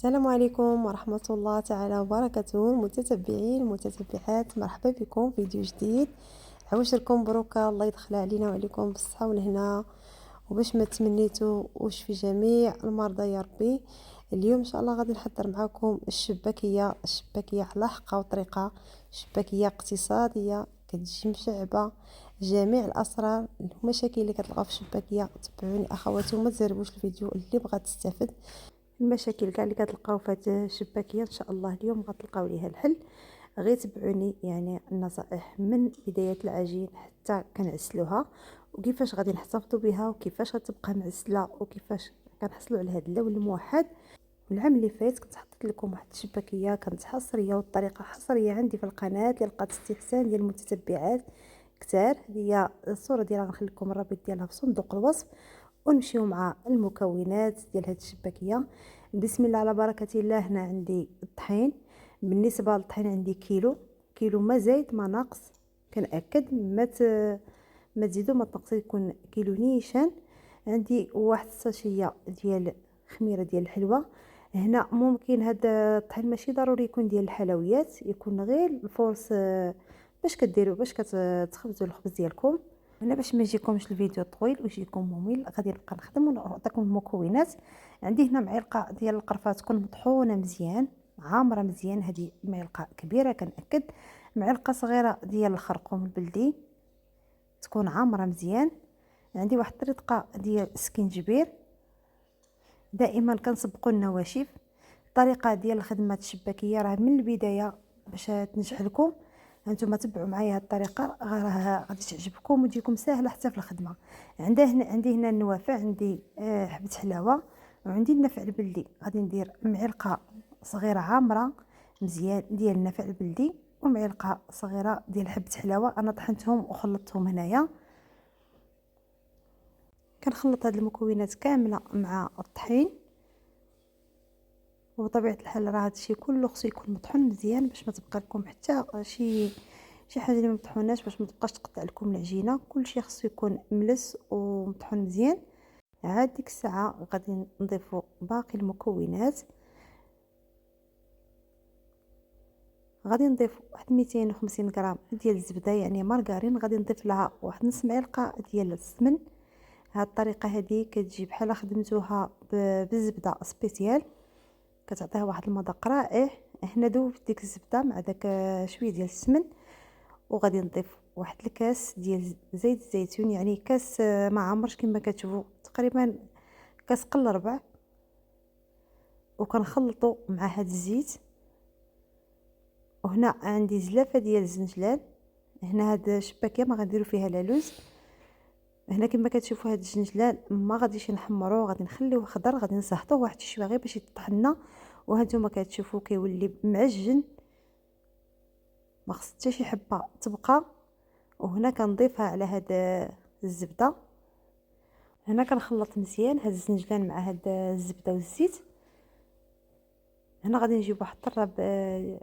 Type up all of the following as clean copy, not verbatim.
السلام عليكم ورحمة الله تعالى وبركاته. متتبعين المتتبعات، مرحبا بكم في فيديو جديد. عواشركم بروكا، الله يدخل علينا وعليكم بالصحة والهنا وباش ما تمنيتوا وشفي جميع المرضى يا ربي. اليوم ان شاء الله غادي نحضر معكم الشباكية على حقها وطريقة، شباكية اقتصادية كتجي مشعبة جميع الاسرار المشاكل اللي كتلقاو في الشباكية. تبعوني اخواتي وما تزربوش الفيديو اللي بغات تستافد. المشاكل كاع اللي كتلقاو في هاد الشباكيه ان شاء الله اليوم غتلقاو ليها الحل. غير تبعوني يعني النصائح من بدايه العجين حتى كنعسلوها، وكيفاش غادي نحتفظوا بها، وكيفاش غتبقى معسله، وكيفاش كنحصلوا على هذا اللون الموحد. العام اللي فات كنت حطيت لكم واحد الشباكيه كانت حصريه والطريقه حصريه عندي في القناه اللي لقات استحسان ديال المتتبعات كثار. هي الصوره ديالها غنخلي لكم الرابط ديالها في صندوق الوصف. ونمشيو مع المكونات ديال هاد الشباكيه. بسم الله على بركه الله. هنا عندي الطحين. بالنسبه للطحين عندي كيلو ما زايد ما ناقص. كنأكد ما تزيدوا ما تنقصوا، يكون كيلو نيشان. عندي واحد الساشيه ديال خميره ديال الحلوى. هنا ممكن هذا الطحين ماشي ضروري يكون ديال الحلويات، يكون غير الفورس باش كديروا باش كتخبزوا الخبز ديالكم. هنا باش ما يجيكمش الفيديو طويل ويجيكم ممل غادي نبقى نخدم ونعطيكم المكونات. عندي هنا معلقه ديال القرفه تكون مطحونه مزيان عامره مزيان، هذه معلقه كبيره كنأكد. معلقه صغيره ديال الخرقوم البلدي تكون عامره مزيان. عندي واحد الردقه ديال السكينجبير. دائما كنسبقوا النواشف. الطريقه ديال خدمه الشباكيه راه من البدايه باش تنجح لكم. هانتوما تبعوا معايا هاد الطريقه راه غادي تعجبكم وتجيكم ساهله حتى في الخدمه. عندي هنا النوافع، عندي حبه حلاوه، وعندي النفع البلدي. غادي ندير معلقه صغيره عامره مزيان ديال النفع البلدي، ومعلقه صغيره ديال حبه حلاوه. انا طحنتهم وخلطتهم هنايا. كنخلط هاد المكونات كامله مع الطحين، وبطبيعه الحال راه هادشي كله خصو يكون مطحون مزيان باش ما تبقى لكم حتى شي حاجه اللي ما مطحوناش، باش ما تبقاش تقطع لكم العجينه. كلشي خصو يكون ملس ومطحون مزيان. عاد ديك الساعه غادي نضيفوا باقي المكونات. غادي نضيف واحد 250 غرام ديال الزبده يعني مارغرين. غادي نضيف لها واحد نص معلقه ديال السمن. هاد الطريقه هذه كتجي بحال خدمتوها بالزبده سبيسيال، كتعطيها واحد المذاق رائع. هنا دوبت ديك الزبده مع داك شويه ديال السمن. وغادي نضيف واحد الكاس ديال زيت الزيتون، يعني كاس ما عمرش كما كتشوفوا، تقريبا كاس قل ربع. وكنخلطوا مع هاد الزيت. وهنا عندي زلافه ديال الزنجلان. هنا هاد الشباكيه ما غنديروا فيها لا لوز. هنا كما كتشوفوا هاد الجنجلان ما غاديش نحمروه، غادي نخليوه خضر، غادي نسهطوه واحد شويه غير باش يطحنا. وهانتوما كتشوفوا كيولي معجن، ما خص حتى شي حبه تبقى. وهنا كنضيفها على هاد الزبده. هنا كنخلط مزيان هاد الزنجلان مع هاد الزبده والزيت. هنا غادي نجيب واحد الطراب،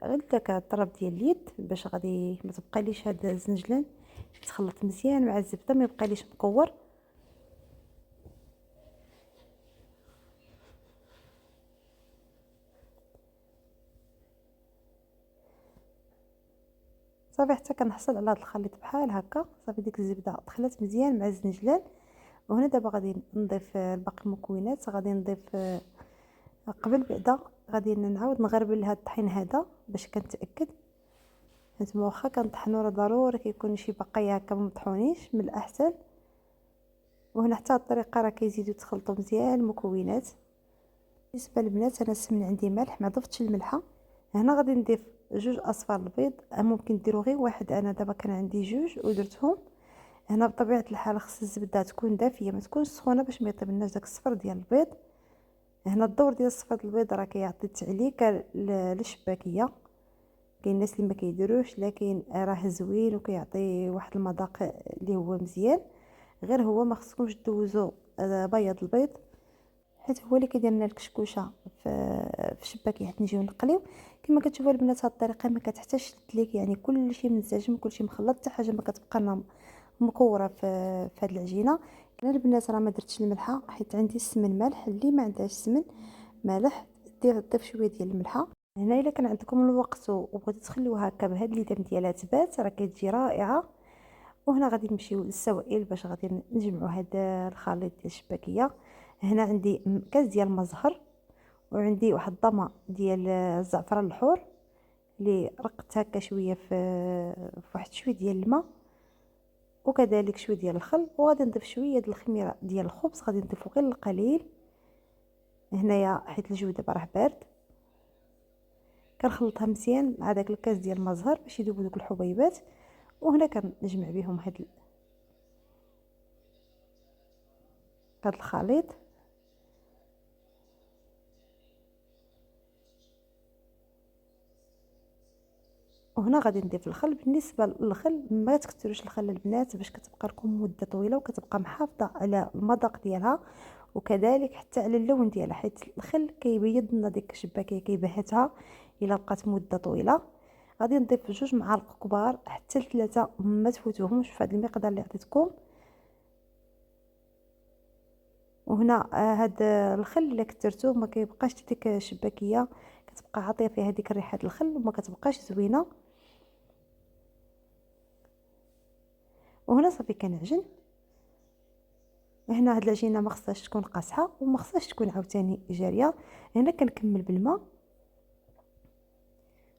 غير داك الطراب ديال اليد، باش غادي ما تبقى ليش هاد الزنجلان يتخلط مزيان مع الزبده، ما يبقى ليش مكور. صافي حتى كنحصل على هذا الخليط بحال هكا. صافي ديك الزبده دخلت مزيان مع الزنجلان. وهنا دابا غادي نضيف باقي المكونات. غادي نضيف قبل بعدا غادي نعاود نغربل هاد الطحين هذا باش كنتاكد. هانتوما واخا كنطحنوا راه ضروري كيكون شي بقايا هكا مطحونيش من الاحسن. وهنا حتى هاد الطريقه راه كيزيدوا تخلطوا مزيان المكونات. بالنسبه للبنات انا السمن عندي مالح، ما ضفتش الملحه. هنا غادي نضيف جوج اصفار البيض، ممكن ديروا غير واحد، انا دابا كان عندي جوج ودرتهم. هنا بطبيعه الحال خص الزبده تكون دافيه ما تكونش سخونه باش ما يطيبلناش داك الصفر ديال البيض. هنا الدور ديال صفر البيض راه كيعطي التعليكه للشباكيه. كاين الناس اللي ما كيديروش، لكن راه زوين وكيعطي واحد المذاق اللي هو مزيان. غير هو ما خصكمش دوزوا بياض البيض، حيت هو اللي كيدير لنا الكشكوشه في الشباكيه حيت نجيو نقليو. كما كتشوفوا البنات هاد الطريقه ما كتحتاجش تدليك، يعني كلشي منسجم كلشي مخلط، حتى حاجه ما كتبقى مكوره في هاد العجينه. انا البنات راه ما درتش الملحه حيت عندي السمن مالح. اللي ما عندهاش السمن مالح تضيف شويه ديال الملحه. هنا الا كان عندكم الوقت وبغيتو تخليوها هكا بهاد الليدام ديالها تبات راه كتجي رائعه. وهنا غادي نمشيو للسوائل باش غادي نجمعوا هذا الخليط ديال الشباكيه. هنا عندي كاس ديال المزهر، وعندي واحد الضمه ديال الزعفران الحور اللي رقت هكا شويه في واحد شويه ديال الماء، وكذلك شويه ديال الخل. وغادي نضيف شويه ديال الخميره ديال الخبز، غادي نضيفو غير القليل هنايا حيت الجو دابا راه بارد. كنخلطها مزيان مع داك الكاس ديال المزهر باش يذوبوا دوك الحبيبات. وهنا كنجمع بهم هاد الخليط. وهنا غادي نضيف الخل. بالنسبه للخل ما تكثروش الخل البنات باش كتبقى لكم مده طويله وكتبقى محافظه على المذاق ديالها وكذلك حتى على اللون ديالها، حيت الخل كيبيض لنا ديك الشباكيه كيبهتها الا بقات مده طويله. غادي نضيف 2 معالق كبار حتى ل3 ما تفوتوهمش في هذا المقدار اللي عطيتكم. وهنا هاد الخل الا كثرتوه ما كيبقاش ديك الشباكيه كتبقى عاطيه فيها ديك ريحه الخل وما كتبقاش زوينه. وهنا صافي كنعجن. هنا هاد العجينه ما خصهاش تكون قاصحه وما خصهاش تكون عاوتاني جاريه. هنا كنكمل بالماء.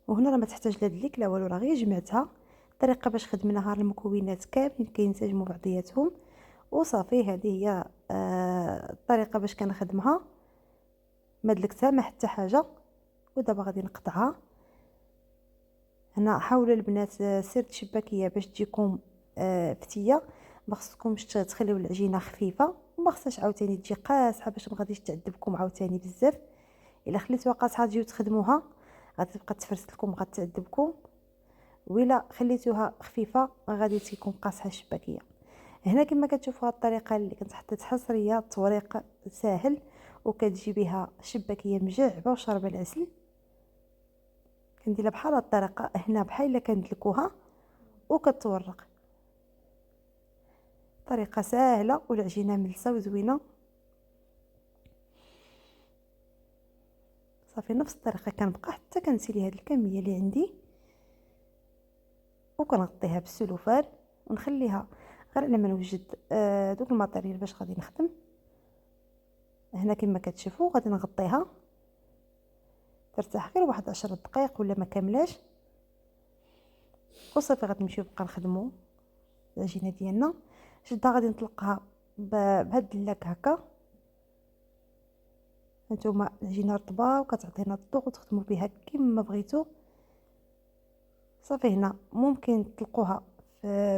وهنا راه ما تحتاج لا دليك لا والو، راه غير جمعتها. الطريقه باش خدمناها المكونات كاملين كينسجموا بعضياتهم وصافي. هذه هي الطريقه باش كنخدمها. ما دلكتها ما حتى حاجه. ودابا غادي نقطعها. هنا حاولوا البنات سير الشباكيه باش تجيكم فتيه، ما خصكمش تخليو العجينه خفيفه وما خصهاش عاوتاني تجي قاصحه باش ما غاديش تعذبكم عاوتاني بزاف. الا خليتوها قاصحه تجيو تخدموها غادي تبقى تفرس لكم غتعذبكم، وإلا خليتوها خفيفه غادي تكون قاصحه الشباكيه. هنا كما كتشوفوا هاد الطريقه اللي كنت حطيت حصريه توريق ساهل وكتجي بها شباكيه مجعبه وشاربه العسل. كنديرها بحال هاد الطريقه هنا بحال الا كندلكوها وكتورق. طريقه ساهله والعجينه ملسه وزوينه. صافي نفس الطريقه كنبقى حتى كنسيلي هاد الكميه اللي عندي وكنغطيها بالسلوفان ونخليها غير على ما نوجد دوك الماتيريال باش غادي نخدم. هنا كما كتشوفوا غادي نغطيها ترتاح غير واحد 10 دقائق ولا ما كاملاش وصافي غنمشيو بقى نخدموا العجينه ديالنا. شدها غادي نطلقها بهاد اللاك هكا. هانتوما العجينه رطبه وكتعطينا الضوء وتخدموا بها كما بغيتو. صافي هنا ممكن تطلقوها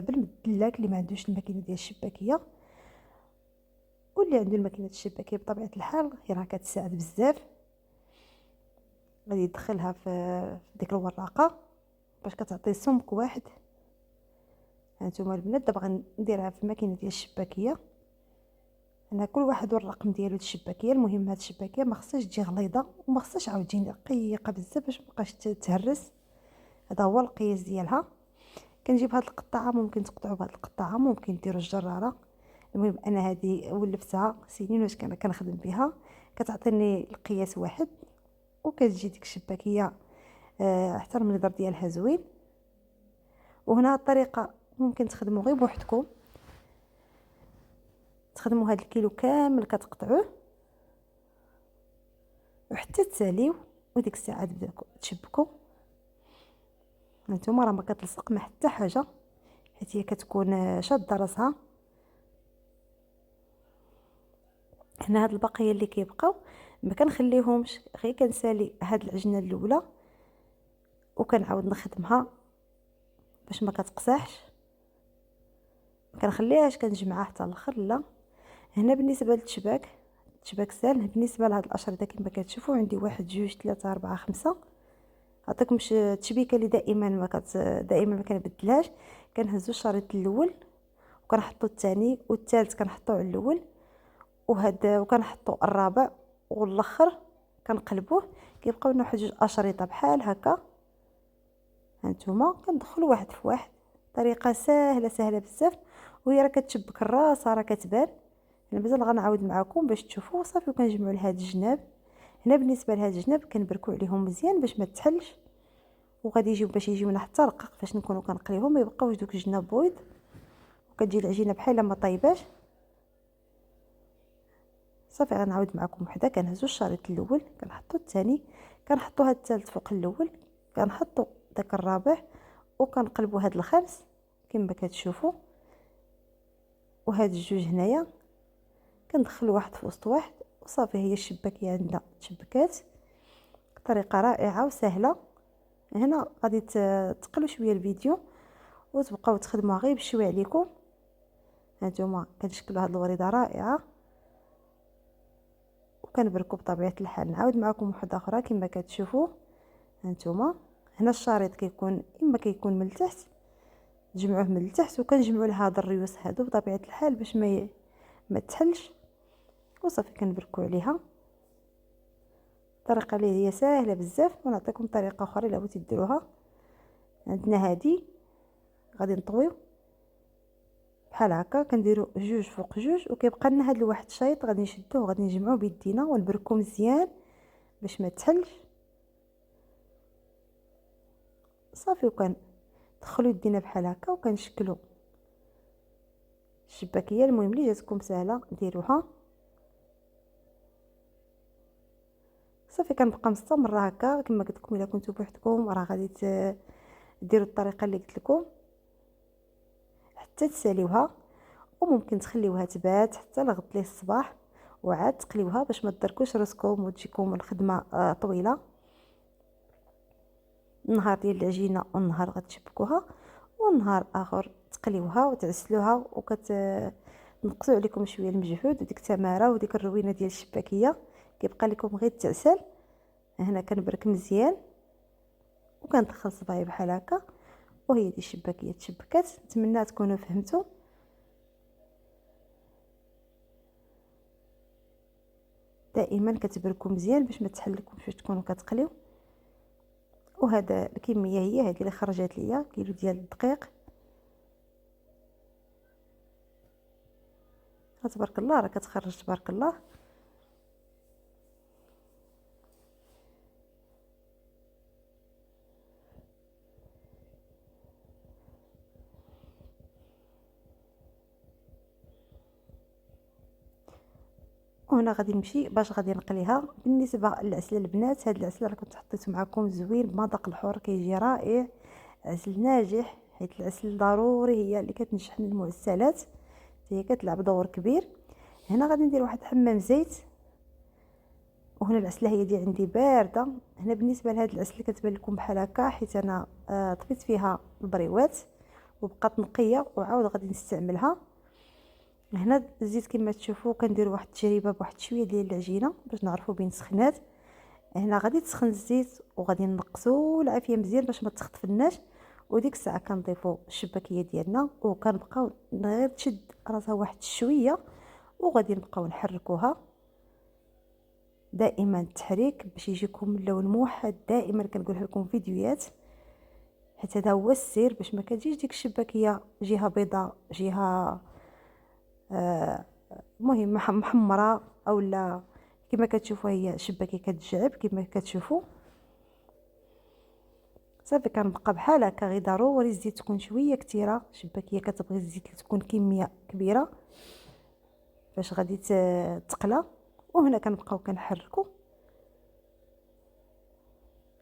بالمدلاك اللي ما عندوش الماكينه ديال الشباكيه، واللي عنده الماكينه الشباكيه بطبيعه الحال هي راه كتساعد بزاف. غادي يدخلها في ديك الوراقه باش كتعطي سمك واحد. هانتوما البنات دابا غنديرها في الماكينه ديال الشباكيه. انا كل واحد والرقم ديالو الشباكيه. المهم هاد الشباكيه ما خصهاش تجي غليظه وما خصهاش عاود تجي رقيقه بزاف باش مابقاش تهرس. هذا هو القياس ديالها. كنجيب هاد القطعه، ممكن تقطعوا بهاد القطعه، ممكن ديروا الجراره. المهم انا هذه ولفتها سنين واش كنخدم بها، كتعطيني القياس واحد وكتجي ديك الشباكيه حتى المنظر ديالها زوين. وهنا الطريقه ممكن تخدموا غير بوحدكم، تخدموا هذا الكيلو كامل كتقطعوه وحتى تساليو وديك الساعه تبداو تشبكوا. هانتوما راه ما كتلصق ما حتى حاجه حيت هي كتكون شاده راسها. هنا هاد البقيه اللي كيبقاو ما كنخليهمش، غير كنسالي هاد العجينه الاولى وكنعاود نخدمها باش ما كتقصحش. ما كنخليهاش كنجمعها حتى الاخر لا. هنا بالنسبه للتشباك ساهل. بالنسبه لهاد الاشرطه كما كتشوفوا عندي 1 2 3 4 5. عطيكمش التشبيكه اللي دائما ما كنبدلهاش. كنهزو الشريط الاول وكنحطو الثاني والثالث كنحطو على الاول وكنحطو الرابع والاخر كنقلبوه كيبقاو لنا واحد 2 اشرطه بحال هكا. هانتوما كندخلوا واحد في واحد. طريقه سهله بزاف وهي راه كتشبك الراس راه كتبان. انا مازال غنعاود معكم باش تشوفوا. صافي وكنجمعوا لهاد الجناب هنا بالنسبه لهاد الجناب كنبركو عليهم مزيان باش ما تحلش، وغادي يجيو باش يجيونا حتى رقاق فاش نكونوا كنقليهم ما يبقاوش دوك الجناب بويض، وكتجي العجينه بحال ما طايباش. صافي غنعاود معكم وحده. كنهزو الشريط الاول كنحطو الثاني، كنحطو هاد الثالث فوق الاول، كنحطو داك الرابع وكنقلبو هاد الخامس كما كتشوفوا. وهاد الجوج هنايا كندخل واحد في وسط واحد وصافي هي الشباكيه عندنا تشبكات. طريقه رائعه وسهله. هنا غادي تقلوا شويه الفيديو وتبقاو تخدموها غير بشويه عليكم. هانتوما كنشكلوا هاد الوريده رائعه وكنبركو بطبيعه الحال. نعاود معكم وحده اخرى كما كتشوفوا. هانتوما هنا الشريط كيكون اما كيكون من التحت، نجمعوه من التحت وكنجمعوا لها هاد الريوس هادو بطبيعه الحال باش ما تحلش. وصافي كنبركو عليها. الطريقه اللي هي ساهله بزاف. ونعطيكم طريقه اخرى الا بغيتو ديروها. عندنا هادي غادي نطويو بحال هكا، كنديروا جوج فوق جوج وكيبقى لنا هاد الواحد شيط غادي نشدوه وغادي نجمعوه بيدينا ونبركو مزيان باش ما تحلش. صافي وكندخلوا يدينا بحال هكا وكنشكلوا الشباكيه. المهم اللي جاتكم سهله ديروها. صافي كنبقى مستمره هكا كما قلت لكم. الا كنتو بوحدكم راه غادي ديروا الطريقه اللي قلت لكم حتى تساليوها، وممكن تخليوها تبات حتى لغد ليه الصباح وعاد تقليوها باش ما تضركوش راسكم وتجيكم الخدمه طويله. النهار ديال العجينه والنهار غتشبكوها، والنهار اخر تقليوها وتعسلوها نقصوا عليكم شويه المجهود وديك التماره وديك الروينه ديال الشباكيه كيبقى لكم غير التعسل. هنا كنبرك مزيان وكندخل صباعي بحال هكا وهي دي الشباكيه تشبكات. نتمنى تكونوا فهمتوا. دائما كتبركوا مزيان باش ما تحلكمش باش تكونوا كتقليو. وهذا الكميه هي هذه اللي خرجت ليا كيلو ديال الدقيق. تبارك الله راه كتخرج تبارك الله. وهنا غادي نمشي باش غادي نقليها. بالنسبه للعسل البنات، هاد العسل راه كنت حطيته معكم زوين بمذاق الحور كيجي رائع، عسل ناجح. حيت العسل ضروري هي اللي كتنجح من المعسلات، هي كتلعب دور كبير. هنا غادي ندير واحد حمام زيت. وهنا العسله هي دي عندي بارده. هنا بالنسبه لهاد العسل كتبان لكم بحال هكا حيت انا طفيت فيها البريوات وبقات نقيه وعاود غادي نستعملها. هنا الزيت كما تشوفوا كندير واحد التجربه بواحد شويه ديال العجينه باش نعرفوا بين سخنات. هنا غادي تسخن الزيت وغادي نقصوا العافيه مزيان باش ما تخطفناش. وديك الساعه كنضيفوا الشباكيه ديالنا وكنبقاو غير تشد راسها واحد شويه وغادي نبقاو نحركوها. دائما التحريك باش يجيكم اللون موحد. دائما كنقولها لكم فيديوهات حيت هذا هو السر باش ما كتجيش ديك الشباكيه جهه بيضاء جهه مهم محمره اولا كما كتشوفوا هي شباكيه كتجعب كما كتشوفوا. صافي كنبقى بحال هكا. غير ضروري الزيت تكون شويه كثيره. شباكيه كتبغي الزيت اللي تكون كميه كبيره باش غادي تقلى. وهنا كنبقاو كنحركوا.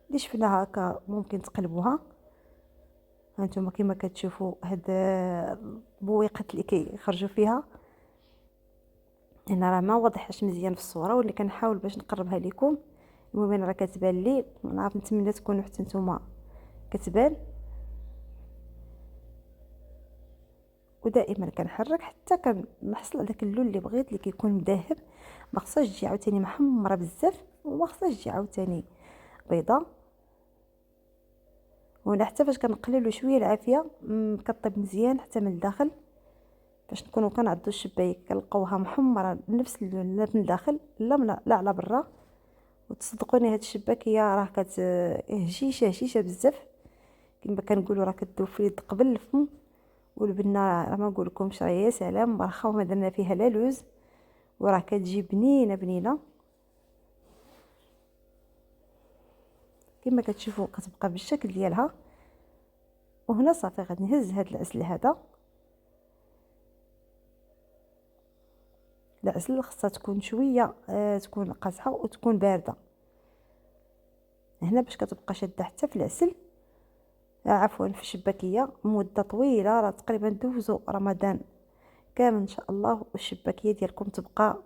اللي شفناها هكا ممكن تقلبوها. هانتوما كما كتشوفوا هاد البويقات اللي كيخرجوا فيها هنا راه ما واضحاش مزيان في الصوره واللي كنحاول باش نقربها لكم. المهم انا راه كتبان لي. نعرف نتمنى تكونوا حتى نتوما كتبان. ودائما كنحرك حتى كنحصل على داك اللون اللي بغيت اللي كيكون مذهب. ما خصهاش تجي عاوتاني محمره بزاف وما خصهاش تجي عاوتاني بيضه. وهنا حتى فاش كنقللوا شويه العافيه كطيب مزيان حتى من الداخل باش نكونوا كنعضوا الشبايك كنلقاوها محمره بنفس اللون لا من الداخل لا على برا. وتصدقوني هاد الشباكيه راه هشيشه بزاف كما كنقولوا راه كدوب في اليد قبل الفم. والبنه راه ما نقولكمش راه يا سلام واخا ما درنا فيها لا لوز وراه كتجي بنينه. كما كتشوفوا كتبقى بالشكل ديالها. وهنا صافي غادي نهز هذا العسل هذا. العسل خصها تكون شويه تكون قاصحه وتكون بارده هنا باش كتبقى شاده حتى في العسل. عفوا في الشباكيه مده طويله، راه تقريبا دوزو رمضان كامل ان شاء الله، والشباكيه ديالكم تبقى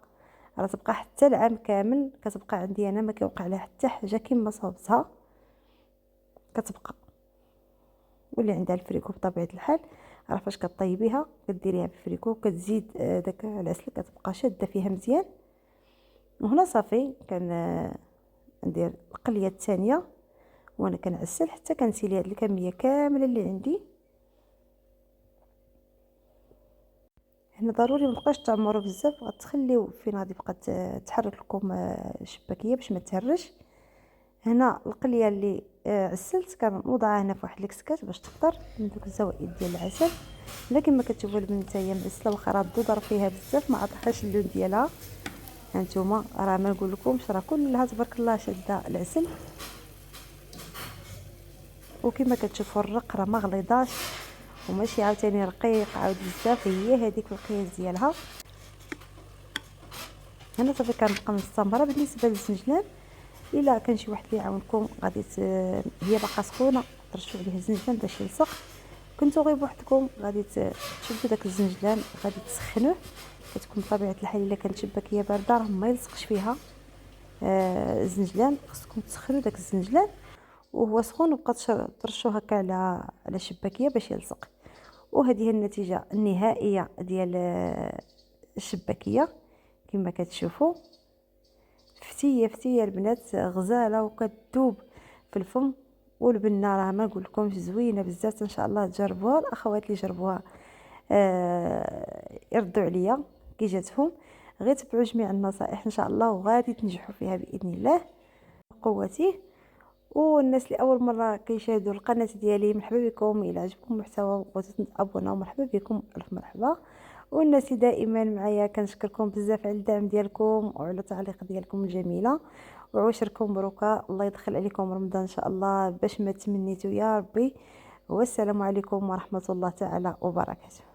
حتى العام كامل. كتبقى عندي انا ما كيوقع لها حتى حاجه كما صوبتها كتبقى. واللي عندها الفريكو بطبيعه الحال راه فاش كطيبيها كديريها في الفريكو كتزيد داك العسل كتبقى شاده فيها مزيان. وهنا صافي ندير القليه الثانيه وانا كنعسل حتى كنسيلي هاد الكميه كامله اللي عندي. هنا ضروري مابقاش تعمروا بزاف، غتخليو فين غادي تبقى تحرك لكم الشباكيه باش ما تهرش. هنا القليه اللي عسلت كنوضعها هنا في واحد الكسكات باش تقطر من دوك الزوائد ديال العسل. لكن ما كتشوفوا البنت هي معسله واخا راه الضو ضرب فيها بزاف ما عطاهاش اللون ديالها. هانتوما راه ما نقول لكمش راه كلها تبارك الله شاده العسل. وكما كتشوفوا الرق راه ما غليظاش وماشي عاوتاني رقيق عاود بزاف، هي هذيك القياس ديالها. هنا صافي كنبقى مستمره. بالنسبه للزنجلان الا كان شي واحد اللي يعاونكم غادي هي باقا سخونه ترشوا عليه الزنجلان باش يلصق. كنتو غير بوحدكم غادي تشدوا داك الزنجلان غادي تسخنوه. كتكون بطبيعه الحال الا كانت شباكيه بارده راه ما يلصقش فيها الزنجلان. خصكم تسخنوا داك الزنجلان وهو سخون وبقى ترشوه هكا على الشباكيه باش يلصق. وهذه هي النتيجه النهائيه ديال الشباكيه كما كتشوفوا. فتيه البنات غزاله وكتذوب في الفم. والبنه راه ما نقول لكمش زوينه بزاف. ان شاء الله تجربوها. الاخوات اللي جربوها يردوا عليا كي جاتهم. غير تبعوا جميع النصائح ان شاء الله وغادي تنجحوا فيها باذن الله قوتي. والناس اللي اول مره كيشاهدوا القناه ديالي مرحبا بكم. الى عجبكم المحتوى بغيتو تابوناو مرحبا بكم الف مرحبا. والناس اللي دائما معايا كنشكركم بزاف على الدعم ديالكم وعلى التعليق ديالكم الجميله وعواشركم مبروكه. الله يدخل عليكم رمضان ان شاء الله باش ما تمنيتوا يا ربي. والسلام عليكم ورحمه الله تعالى وبركاته.